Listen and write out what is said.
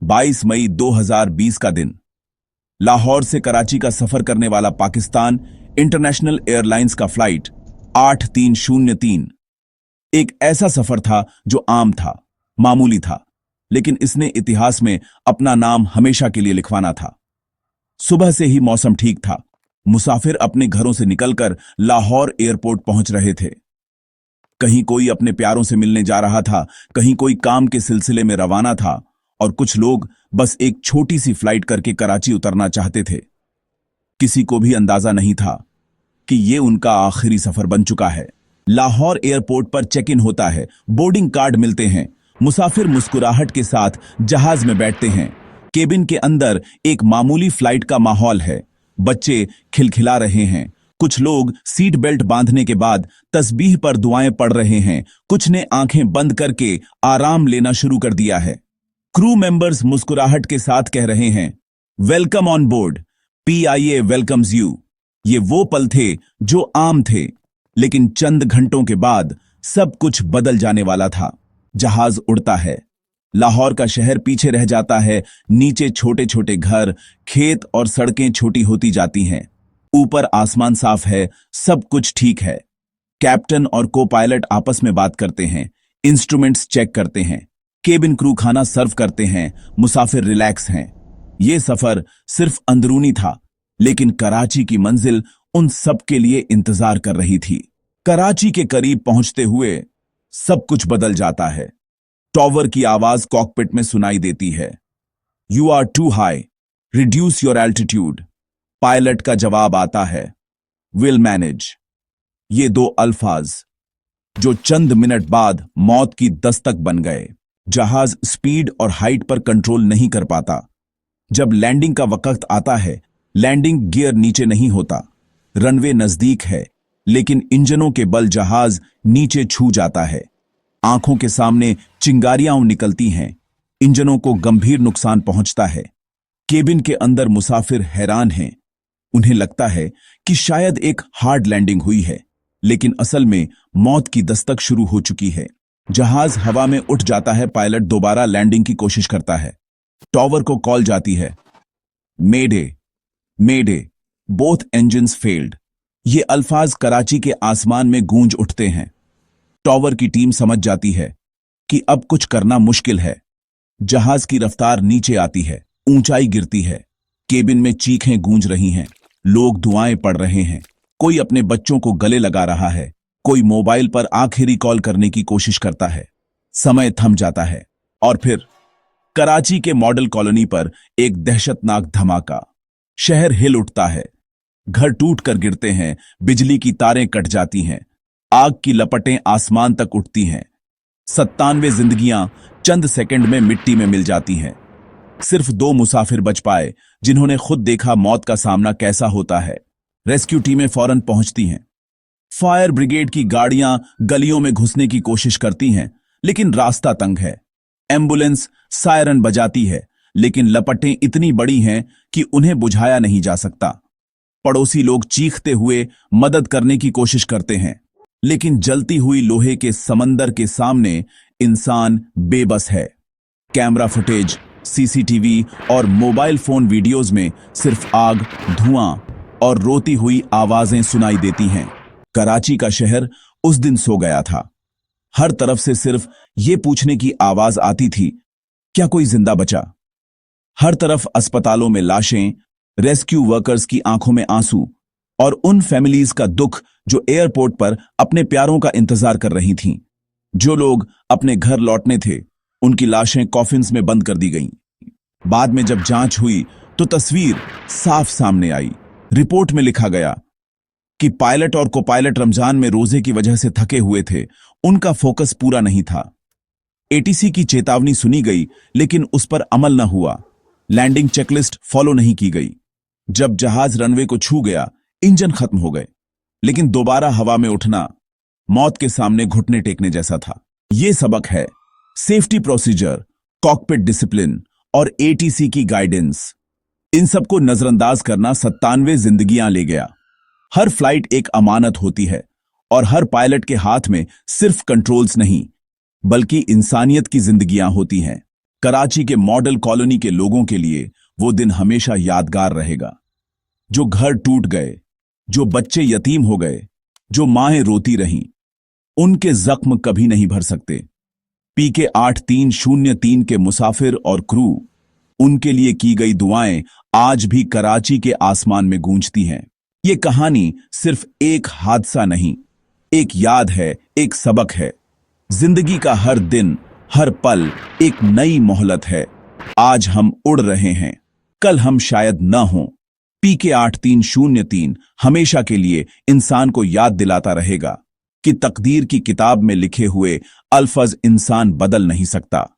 22 मई 2020 का दिन। लाहौर से कराची का सफर करने वाला पाकिस्तान इंटरनेशनल एयरलाइंस का फ्लाइट 8303 एक ऐसा सफर था जो आम था, मामूली था, लेकिन इसने इतिहास में अपना नाम हमेशा के लिए लिखवाना था। सुबह से ही मौसम ठीक था। मुसाफिर अपने घरों से निकलकर लाहौर एयरपोर्ट पहुंच रहे थे। कहीं कोई अपने प्यारों से मिलने जा रहा था, कहीं कोई काम के सिलसिले में रवाना था और कुछ लोग बस एक छोटी सी फ्लाइट करके कराची उतरना चाहते थे। किसी को भी अंदाजा नहीं था कि ये उनका आखिरी सफर बन चुका है। लाहौर एयरपोर्ट पर चेक इन होता है, बोर्डिंग कार्ड मिलते हैं, मुसाफिर मुस्कुराहट के साथ जहाज में बैठते हैं। केबिन के अंदर एक मामूली फ्लाइट का माहौल है। बच्चे खिलखिला रहे हैं, कुछ लोग सीट बेल्ट बांधने के बाद तस्बीह पर दुआएं पढ़ रहे हैं, कुछ ने आंखें बंद करके आराम लेना शुरू कर दिया है। क्रू मेंबर्स मुस्कुराहट के साथ कह रहे हैं, welcome on board, PIA welcomes you. ये वो पल थे जो आम थे, लेकिन चंद घंटों के बाद सब कुछ बदल जाने वाला था। जहाज उड़ता है, लाहौर का शहर पीछे रह जाता है। नीचे छोटे छोटे घर, खेत और सड़कें छोटी होती जाती हैं। ऊपर आसमान साफ है, सब कुछ ठीक है। कैप्टन और को पायलट आपस में बात करते हैं, इंस्ट्रूमेंट्स चेक करते हैं, केबिन क्रू खाना सर्व करते हैं, मुसाफिर रिलैक्स हैं। यह सफर सिर्फ अंदरूनी था, लेकिन कराची की मंजिल उन सब के लिए इंतजार कर रही थी। कराची के करीब पहुंचते हुए सब कुछ बदल जाता है। टॉवर की आवाज कॉकपिट में सुनाई देती है, you are too high, reduce your altitude. Pilot का जवाब आता है, विल मैनेज। ये दो अल्फाज जो चंद मिनट बाद मौत की दस्तक बन गए। जहाज स्पीड और हाइट पर कंट्रोल नहीं कर पाता। जब लैंडिंग का वक्त आता है, लैंडिंग गियर नीचे नहीं होता। रनवे नजदीक है, लेकिन इंजनों के बल जहाज नीचे छू जाता है। आंखों के सामने चिंगारियां निकलती हैं, इंजनों को गंभीर नुकसान पहुंचता है। केबिन के अंदर मुसाफिर हैरान हैं। उन्हें लगता है कि शायद एक हार्ड लैंडिंग हुई है, लेकिन असल में मौत की दस्तक शुरू हो चुकी है। जहाज हवा में उठ जाता है। पायलट दोबारा लैंडिंग की कोशिश करता है। टॉवर को कॉल जाती है, मेडे मेडे, बोथ इंजन्स फेल्ड। ये अल्फाज कराची के आसमान में गूंज उठते हैं। टॉवर की टीम समझ जाती है कि अब कुछ करना मुश्किल है। जहाज की रफ्तार नीचे आती है, ऊंचाई गिरती है। केबिन में चीखें गूंज रही हैं, लोग दुआएं पढ़ रहे हैं। कोई अपने बच्चों को गले लगा रहा है, कोई मोबाइल पर आखिरी कॉल करने की कोशिश करता है। समय थम जाता है और फिर कराची के मॉडल कॉलोनी पर एक दहशतनाक धमाका। शहर हिल उठता है, घर टूटकर गिरते हैं, बिजली की तारें कट जाती हैं, आग की लपटें आसमान तक उठती हैं। 97 जिंदगियां चंद सेकंड में मिट्टी में मिल जाती हैं। सिर्फ 2 मुसाफिर बच पाए, जिन्होंने खुद देखा मौत का सामना कैसा होता है। रेस्क्यू टीमें फौरन पहुंचती हैं। फायर ब्रिगेड की गाड़ियां गलियों में घुसने की कोशिश करती हैं, लेकिन रास्ता तंग है। एम्बुलेंस सायरन बजाती है, लेकिन लपटें इतनी बड़ी हैं कि उन्हें बुझाया नहीं जा सकता। पड़ोसी लोग चीखते हुए मदद करने की कोशिश करते हैं, लेकिन जलती हुई लोहे के समंदर के सामने इंसान बेबस है। कैमरा फुटेज, CCTV और मोबाइल फोन वीडियोज में सिर्फ आग, धुआं और रोती हुई आवाजें सुनाई देती हैं। कराची का शहर उस दिन सो गया था। हर तरफ से सिर्फ ये पूछने की आवाज आती थी, क्या कोई जिंदा बचा? हर तरफ अस्पतालों में लाशें, रेस्क्यू वर्कर्स की आंखों में आंसू और उन फैमिलीज का दुख जो एयरपोर्ट पर अपने प्यारों का इंतजार कर रही थीं। जो लोग अपने घर लौटने थे, उनकी लाशें कॉफिन्स में बंद कर दी गईं। बाद में जब जांच हुई तो तस्वीर साफ सामने आई। रिपोर्ट में लिखा गया कि पायलट और को पायलट रमजान में रोजे की वजह से थके हुए थे, उनका फोकस पूरा नहीं था। ATC की चेतावनी सुनी गई, लेकिन उस पर अमल न हुआ। लैंडिंग चेकलिस्ट फॉलो नहीं की गई। जब जहाज रनवे को छू गया, इंजन खत्म हो गए, लेकिन दोबारा हवा में उठना मौत के सामने घुटने टेकने जैसा था। यह सबक है, सेफ्टी प्रोसीजर, कॉकपिट डिसिप्लिन और ATC की गाइडेंस, इन सबको नजरअंदाज करना 97 जिंदगियां ले गया। हर फ्लाइट एक अमानत होती है और हर पायलट के हाथ में सिर्फ कंट्रोल्स नहीं, बल्कि इंसानियत की जिंदगियां होती हैं। कराची के मॉडल कॉलोनी के लोगों के लिए वो दिन हमेशा यादगार रहेगा। जो घर टूट गए, जो बच्चे यतीम हो गए, जो माएं रोती रहीं, उनके जख्म कभी नहीं भर सकते। पीके 8303 के मुसाफिर और क्रू, उनके लिए की गई दुआएं आज भी कराची के आसमान में गूंजती हैं। ये कहानी सिर्फ एक हादसा नहीं, एक याद है, एक सबक है। जिंदगी का हर दिन, हर पल एक नई मोहलत है। आज हम उड़ रहे हैं, कल हम शायद न हों। पीके 8303 हमेशा के लिए इंसान को याद दिलाता रहेगा कि तकदीर की किताब में लिखे हुए अल्फज इंसान बदल नहीं सकता,